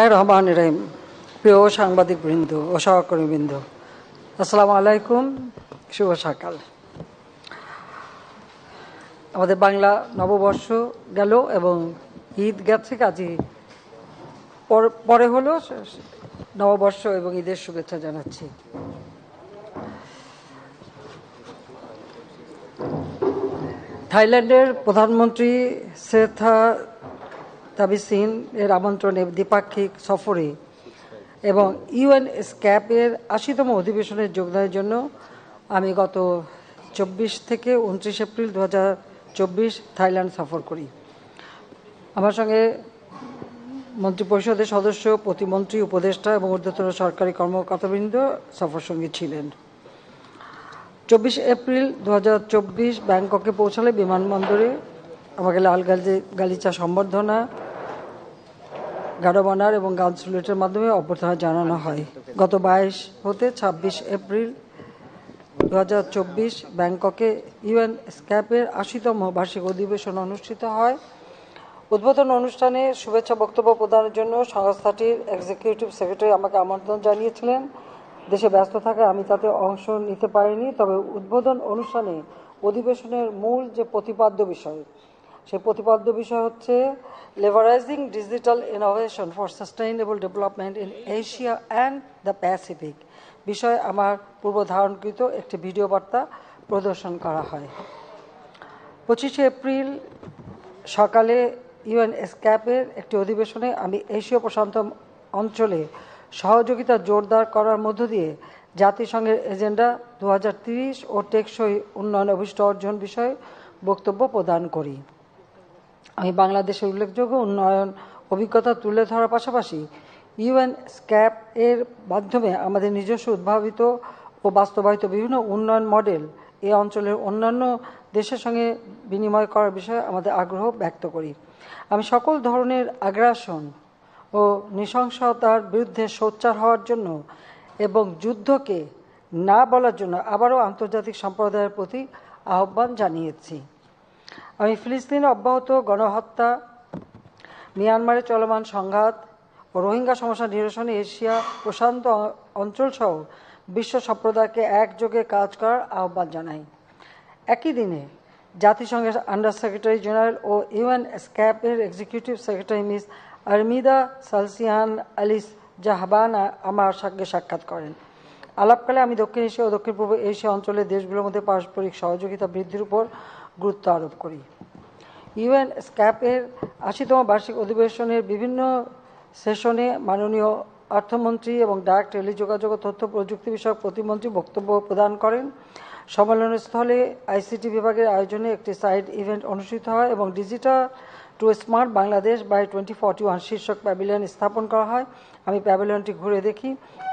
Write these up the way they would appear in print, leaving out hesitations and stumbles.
বিসমিল্লাহির রহমানির রহিম। প্রিয় সাংবাদিক বৃন্দ ও সহকর্মীবৃন্দ, আসসালামু আলাইকুম, শুভ সকাল। আমাদের বাংলা নববর্ষ গেল এবং ঈদ গেছে, কাজী পরে হলো নববর্ষ এবং ঈদের শুভেচ্ছা জানাচ্ছি। থাইল্যান্ডের প্রধানমন্ত্রী সেথা তাবিসিন এর আমন্ত্রণে দ্বিপাক্ষিক সফরে এবং ইউএন স্ক্যাপের ৮০তম অধিবেশনে যোগদানের জন্য আমি গত ২৪ থেকে ২৯ এপ্রিল ২০২৪ থাইল্যান্ড সফর করি। আমার সঙ্গে মন্ত্রিপরিষদের সদস্য, প্রতিমন্ত্রী, উপদেষ্টা এবং ঊর্ধ্বতন সরকারি কর্মকর্তাবৃন্দ সফর সঙ্গী ছিলেন। ২৪ এপ্রিল ২০২৪ ব্যাংককে পৌঁছালে বিমানবন্দরে আমাকে লাল গালিচা সম্বর্ধনা, গাড়োমানার এবং গান স্যুলেটের মাধ্যমে অভ্যর্থনা জানানো হয়। গত ২২ হতে ২৬ এপ্রিল ২০২৪ ব্যাংককে ইউএন স্ক্যাপের ৮০তম বার্ষিক অধিবেশন অনুষ্ঠিত হয়। উদ্বোধন অনুষ্ঠানে শুভেচ্ছা বক্তব্য প্রদানের জন্য সংস্থাটির এক্সিকিউটিভ সেক্রেটারি আমাকে আমন্ত্রণ জানিয়েছিলেন। দেশে ব্যস্ত থাকায় আমি তাতে অংশ নিতে পারিনি। তবে উদ্বোধন অনুষ্ঠানে অধিবেশনের মূল যে প্রতিপাদ্য বিষয়, সেই প্রতিপাদ্য বিষয় হচ্ছে leveraging digital innovation for sustainable development in Asia and the Pacific বিষয়ে আমার পূর্ব ধারণকৃত একটি ভিডিও বার্তা প্রদর্শন করা হয়। ২৫ এপ্রিল সকালে ইউএন স্ক্যাপের একটি অধিবেশনে আমি এশীয় প্রশান্ত অঞ্চলে সহযোগিতা জোরদার করার মধ্য দিয়ে জাতিসংঘের এজেন্ডা ২০৩০ ও টেকসই উন্নয়ন অভিষ্ট অর্জন বিষয়ে বক্তব্য প্রদান করি। আমি বাংলাদেশের উল্লেখযোগ্য উন্নয়ন অভিজ্ঞতা তুলে ধরার পাশাপাশি ইউএন স্ক্যাপ এর মাধ্যমে আমাদের নিজস্ব উদ্ভাবিত ও বাস্তবায়িত বিভিন্ন উন্নয়ন মডেল এই অঞ্চলের অন্যান্য দেশের সঙ্গে বিনিময় করার বিষয়ে আমাদের আগ্রহ ব্যক্ত করি। আমি সকল ধরনের আগ্রাসন ও নৃশংসতার বিরুদ্ধে সোচ্চার হওয়ার জন্য এবং যুদ্ধকে না বলার জন্য আবারও আন্তর্জাতিক সম্প্রদায়ের প্রতি আহ্বান জানিয়েছি। আমি ফিলিস্তিনে অব্যাহত গণহত্যা, মিয়ানমারে চলমান সংঘাত ও রোহিঙ্গা সমস্যা নিরসনে এশিয়া প্রশান্ত অঞ্চলসহ বিশ্ব সম্প্রদায়কে একযোগে কাজ করার আহ্বান জানাই। একই দিনে জাতিসংঘের আন্ডার সেক্রেটারি জেনারেল ও ইউএন স্ক্যাপের executive secretary Miss Armida Salsiah Alisjahbana জাহাবানা আমার সঙ্গে সাক্ষাৎ করেন। আলাপকালে আমি দক্ষিণ এশিয়া ও দক্ষিণ পূর্ব এশিয়া অঞ্চলের দেশগুলোর মধ্যে পারস্পরিক সহযোগিতা বৃদ্ধির উপর গুরুত্ব আরোপ করি। ইউএন স্ক্যাপের ৮০তম বার্ষিক অধিবেশনের বিভিন্ন সেশনে মাননীয় অর্থমন্ত্রী এবং ডাক, টেলিযোগাযোগ ও তথ্য প্রযুক্তি বিষয়ক প্রতিমন্ত্রী বক্তব্য প্রদান করেন। সম্মেলনস্থলে আইসিটি বিভাগের আয়োজনে একটি সাইড ইভেন্ট অনুষ্ঠিত হয় এবং digital to smart Bangladesh by 2041 শীর্ষক প্যাভিলিয়ন স্থাপন করা হয়। আমি প্যাভিলিয়নটি ঘুরে দেখি।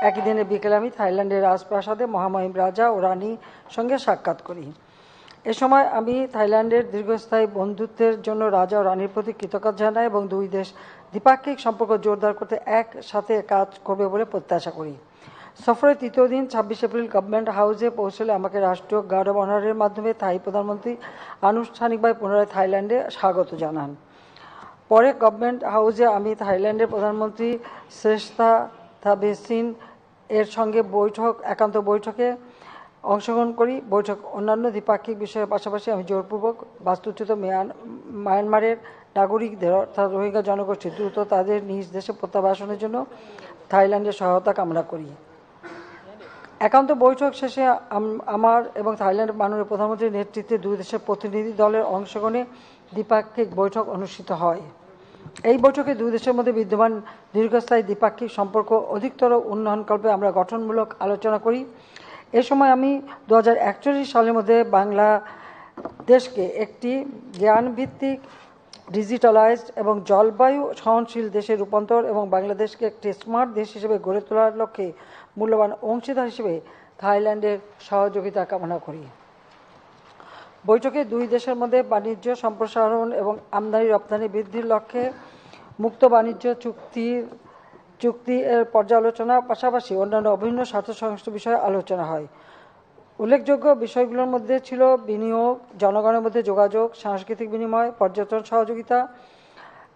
একই দিনে বিকেলে আমি থাইল্যান্ডের রাজপ্রাসাদে মহামহিম রাজা ও রানীর সঙ্গে সাক্ষাৎ করি। এ সময় আমি থাইল্যান্ডের দীর্ঘস্থায়ী বন্ধুত্বের জন্য রাজা ও রানীর প্রতি কৃতজ্ঞতা জানাই এবং দুই দেশ দ্বিপাক্ষিক সম্পর্ক জোরদার করতে একসাথে কাজ করবে বলে প্রত্যাশা করি। সফরের তৃতীয় দিন ২৬ এপ্রিল গভর্নমেন্ট হাউসে পৌঁছলে আমাকে রাষ্ট্রীয় গার্ড অব অনারের মাধ্যমে থাই প্রধানমন্ত্রী আনুষ্ঠানিকভাবে পুনরায় থাইল্যান্ডে স্বাগত জানান। পরে গভর্নমেন্ট হাউসে আমি থাইল্যান্ডের প্রধানমন্ত্রী সেথা থাবিসিন এর সঙ্গে একান্ত বৈঠকে অংশগ্রহণ করি। বৈঠক অন্যান্য দ্বিপাক্ষিক বিষয়ের পাশাপাশি আমি জোরপূর্বক বাস্তুচ্যুত মায়ানমারের নাগরিকদের অর্থাৎ রোহিঙ্গা জনগোষ্ঠী দ্রুত তাদের নিজ দেশে প্রত্যাবাসনের জন্য থাইল্যান্ডের সহায়তা কামনা করি। একান্ত বৈঠক শেষে আমার এবং থাইল্যান্ডের মাননীয় প্রধানমন্ত্রীর নেতৃত্বে দুই দেশের প্রতিনিধি দলের অংশগ্রহণে দ্বিপাক্ষিক বৈঠক অনুষ্ঠিত হয়। এই বৈঠকে দুই দেশের মধ্যে বিদ্যমান দীর্ঘস্থায়ী দ্বিপাক্ষিক সম্পর্ক অধিকতর উন্নয়নকল্পে আমরা গঠনমূলক আলোচনা করি। এ সময় আমি ২০৪১ সালের মধ্যে বাংলাদেশকে একটি জ্ঞানভিত্তিক, ডিজিটালাইজড এবং জলবায়ু সহনশীল দেশে রূপান্তর এবং বাংলাদেশকে একটি স্মার্ট দেশ হিসেবে গড়ে তোলার লক্ষ্যে মূল্যবান অংশীদার হিসেবে থাইল্যান্ডের সহযোগিতা কামনা করি। বৈঠকে দুই দেশের মধ্যে বাণিজ্য সম্প্রসারণ এবং আমদানি রপ্তানি বৃদ্ধির লক্ষ্যে মুক্ত বাণিজ্য চুক্তি এর পর্যালোচনা পাশাপাশি অন্যান্য অভিন্ন স্বার্থ সংশ্লিষ্ট বিষয়ে আলোচনা হয়। উল্লেখযোগ্য বিষয়গুলোর মধ্যে ছিল বিনিয়োগ, জনগণের মধ্যে যোগাযোগ, সাংস্কৃতিক বিনিময়, পর্যটন সহযোগিতা,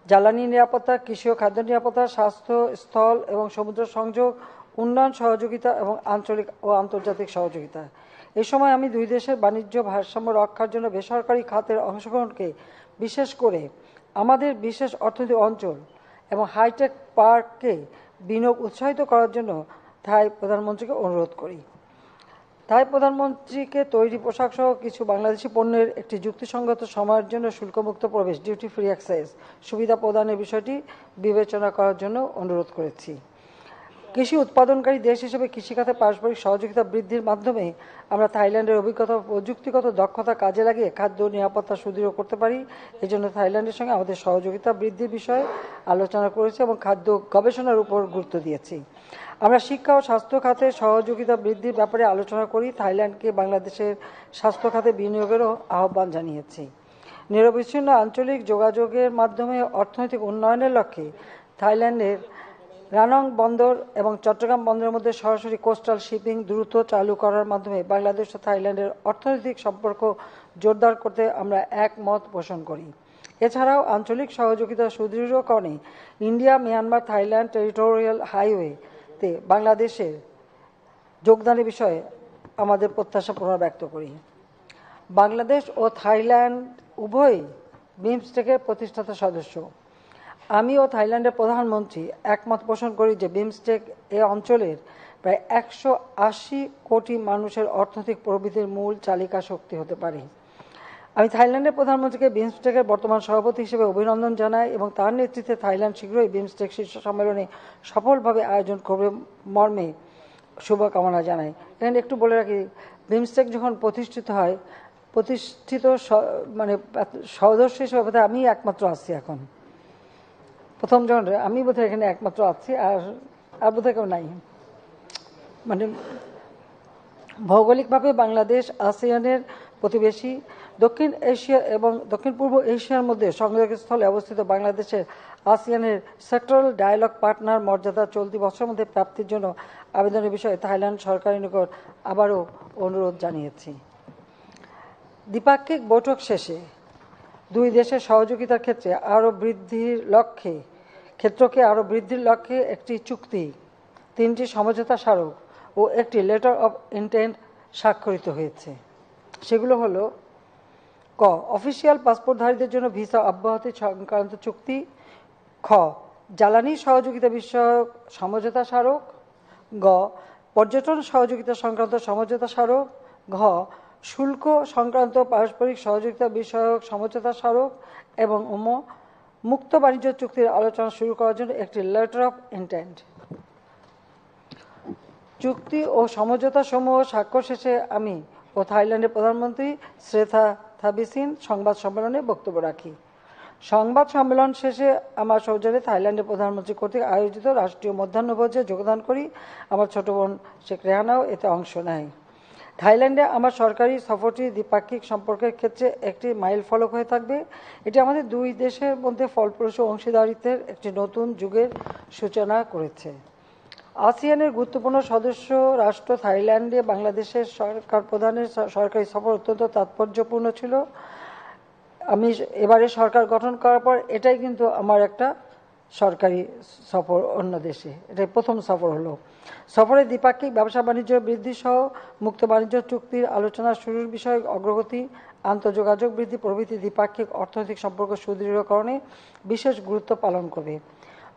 জ্বালানি নিরাপত্তা, কৃষি ও খাদ্য নিরাপত্তা, স্বাস্থ্য, স্থল এবং সমুদ্র সংযোগ, উন্নয়ন সহযোগিতা এবং আঞ্চলিক ও আন্তর্জাতিক সহযোগিতা। এই সময় আমি দুই দেশের বাণিজ্য ভারসাম্য রক্ষার জন্য বেসরকারি খাতের অংশগ্রহণকে, বিশেষ করে আমাদের বিশেষ অর্থনৈতিক অঞ্চল এবং হাইটেক পার্ককে বিনিয়োগ উৎসাহিত করার জন্য থাই প্রধানমন্ত্রীকে অনুরোধ করি। থাই প্রধানমন্ত্রীকে তৈরি পোশাক সহ কিছু বাংলাদেশি পণ্যের একটি যুক্তিসঙ্গত সময়ের জন্য শুল্কমুক্ত প্রবেশ, ডিউটি ফ্রি অ্যাক্সেস সুবিধা প্রদানের বিষয়টি বিবেচনা করার জন্য অনুরোধ করেছি। কৃষি উৎপাদনকারী দেশ হিসেবে কৃষিখাতে পারস্পরিক সহযোগিতা বৃদ্ধির মাধ্যমে আমরা থাইল্যান্ডের অভিজ্ঞতা ও প্রযুক্তিগত দক্ষতা কাজে লাগিয়ে খাদ্য নিরাপত্তা সুদৃঢ় করতে পারি। এই জন্য থাইল্যান্ডের সঙ্গে আমাদের সহযোগিতা বৃদ্ধির বিষয়ে আলোচনা করেছি এবং খাদ্য গবেষণার উপর গুরুত্ব দিয়েছি। আমরা শিক্ষা ও স্বাস্থ্য খাতে সহযোগিতা বৃদ্ধির ব্যাপারে আলোচনা করি। থাইল্যান্ডকে বাংলাদেশের স্বাস্থ্য খাতে বিনিয়োগেরও আহ্বান জানিয়েছি। নিরবিচ্ছিন্ন আঞ্চলিক যোগাযোগের মাধ্যমে অর্থনৈতিক উন্নয়নের লক্ষ্যে থাইল্যান্ডের রানং বন্দর এবং চট্টগ্রাম বন্দরের মধ্যে সরাসরি কোস্টাল শিপিং দ্রুত চালু করার মাধ্যমে বাংলাদেশ ও থাইল্যান্ডের অর্থনৈতিক সম্পর্ক জোরদার করতে আমরা একমত পোষণ করি। এছাড়াও আঞ্চলিক সহযোগিতা সুদৃঢ়করণে ইন্ডিয়া মিয়ানমার থাইল্যান্ড টেরিটোরিয়াল হাইওয়েতে বাংলাদেশের যোগদানের বিষয়ে আমাদের প্রত্যাশা পুনর্ব্যক্ত করি। বাংলাদেশ ও থাইল্যান্ড উভয়ই বিমস্টেকের প্রতিষ্ঠাতা সদস্য। আমি ও থাইল্যান্ডের প্রধানমন্ত্রী একমত পোষণ করি যে বিমস্টেক এ অঞ্চলের প্রায় 180 কোটি মানুষের অর্থনৈতিক প্রবৃদ্ধির মূল চালিকা শক্তি হতে পারে। আমি থাইল্যান্ডের প্রধানমন্ত্রীকে বিমস্টেকের বর্তমান সভাপতি হিসেবে অভিনন্দন জানাই এবং তার নেতৃত্বে থাইল্যান্ড শীঘ্রই বিমস্টেক শীর্ষ সম্মেলনে সফলভাবে আয়োজন করবে মর্মে শুভকামনা জানাই। এখানে একটু বলে রাখি, বিমস্টেক যখন প্রতিষ্ঠিত মানে সদস্য হিসেবে আমি একমাত্র আছি এখন। প্রথম যখন আমি বোধহয় এখানে একমাত্র আছি, আর বোধহয় কেউ নাই। মানে ভৌগোলিকভাবে বাংলাদেশ আসিয়ানের প্রতিবেশী। দক্ষিণ এশিয়া এবং দক্ষিণ পূর্ব এশিয়ার মধ্যে সংযোগস্থলে অবস্থিত বাংলাদেশের আসিয়ানের সেক্টরাল ডায়ালগ পার্টনার মর্যাদা চলতি বছরের মধ্যে প্রাপ্তির জন্য আবেদনের বিষয়ে থাইল্যান্ড সরকারের নিকট আবারও অনুরোধ জানিয়েছি। দ্বিপাক্ষিক বৈঠক শেষে দুই দেশের সহযোগিতার ক্ষেত্রে আরও বৃদ্ধির লক্ষ্যে একটি চুক্তি, 3টি সমঝোতা স্মারক ও একটি লেটার অফ ইন্টেন্ট স্বাক্ষরিত হয়েছে। সেগুলো হলো: ক, অফিসিয়াল পাসপোর্টধারীদের জন্য ভিসা অব্যাহতি সংক্রান্ত চুক্তি। খ, জ্বালানি সহযোগিতা বিষয়ক সমঝোতা স্মারক। গ, পর্যটন সহযোগিতা সংক্রান্ত সমঝোতা স্মারক। ঘ, শুল্ক সংক্রান্ত পারস্পরিক সহযোগিতা বিষয়ক সমঝোতা স্মারক। এবং মুক্ত বাণিজ্য চুক্তির আলোচনা শুরু করার জন্য একটি লেটার অফ ইন্টেন্ট। চুক্তি ও সমঝোতা সমূহ স্বাক্ষর শেষে আমি ও থাইল্যান্ডের প্রধানমন্ত্রী শ্রেথা থাবিসিন সংবাদ সম্মেলনে বক্তব্য রাখি। সংবাদ সম্মেলন শেষে আমার সৌজন্যে থাইল্যান্ডের প্রধানমন্ত্রী কর্তৃক আয়োজিত রাষ্ট্রীয় মধ্যাহ্নভোজে যোগদান করি। আমার ছোট বোন শেখ রেহানাও এতে অংশ নেয়। থাইল্যান্ডে আমার সরকারি সফরটি দ্বিপাক্ষিক সম্পর্কের ক্ষেত্রে একটি মাইল ফলক হয়ে থাকবে। এটি আমাদের দুই দেশের মধ্যে ফলপ্রসূ অংশীদারিত্বের একটি নতুন যুগের সূচনা করেছে। আসিয়ানের গুরুত্বপূর্ণ সদস্য রাষ্ট্র থাইল্যান্ডে বাংলাদেশের সরকার প্রধানের সরকারি সফর অত্যন্ত তাৎপর্যপূর্ণ ছিল। আমি এবারে সরকার গঠন করার পর এটাই কিন্তু আমার একটা সরকারি সফর অন্য দেশে, এটাই প্রথম সফর হলো। সফরে দ্বিপাক্ষিক ব্যবসা বাণিজ্য বৃদ্ধি সহ মুক্ত বাণিজ্য চুক্তির আলোচনা শুরুর বিষয়ে অগ্রগতি, আন্তঃযোগাযোগ বৃদ্ধি প্রভৃতি দ্বিপাক্ষিক অর্থনৈতিক সম্পর্ক সুদৃঢ়করণে বিশেষ গুরুত্ব পালন করবে।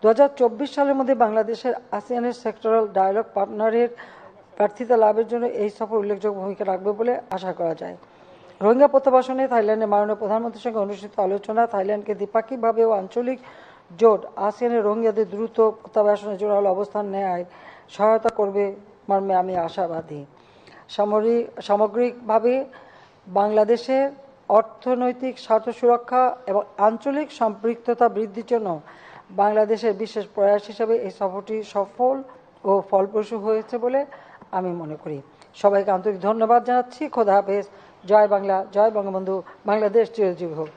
2024 সালের মধ্যে বাংলাদেশের আসিয়ানের সেক্টরাল ডায়ালগ পার্টনারের প্রার্থিতা লাভের জন্য এই সফর উল্লেখযোগ্য ভূমিকা রাখবে বলে আশা করা যায়। রোহিঙ্গা প্রত্যাবাসনে থাইল্যান্ডের মাননীয় প্রধানমন্ত্রীর সঙ্গে অনুষ্ঠিত আলোচনা থাইল্যান্ডকে দ্বিপাক্ষিকভাবে ও আঞ্চলিক জোট আসিয়ানের রোহিঙ্গাদের দ্রুত প্রত্যাবাসনে জোরালো অবস্থান নেয় সহায়তা করবে মর্মে আমি আশাবাদী। সামগ্রিকভাবে বাংলাদেশের অর্থনৈতিক স্বার্থ সুরক্ষা এবং আঞ্চলিক সম্পৃক্ততা বৃদ্ধির জন্য বাংলাদেশের বিশেষ প্রয়াস হিসেবে এই সফরটি সফল ও ফলপ্রসূ হয়েছে বলে আমি মনে করি। সবাইকে আন্তরিক ধন্যবাদ জানাচ্ছি। খোদা হাফেজ। জয় বাংলা, জয় বঙ্গবন্ধু, বাংলাদেশ চিরজীবী হোক।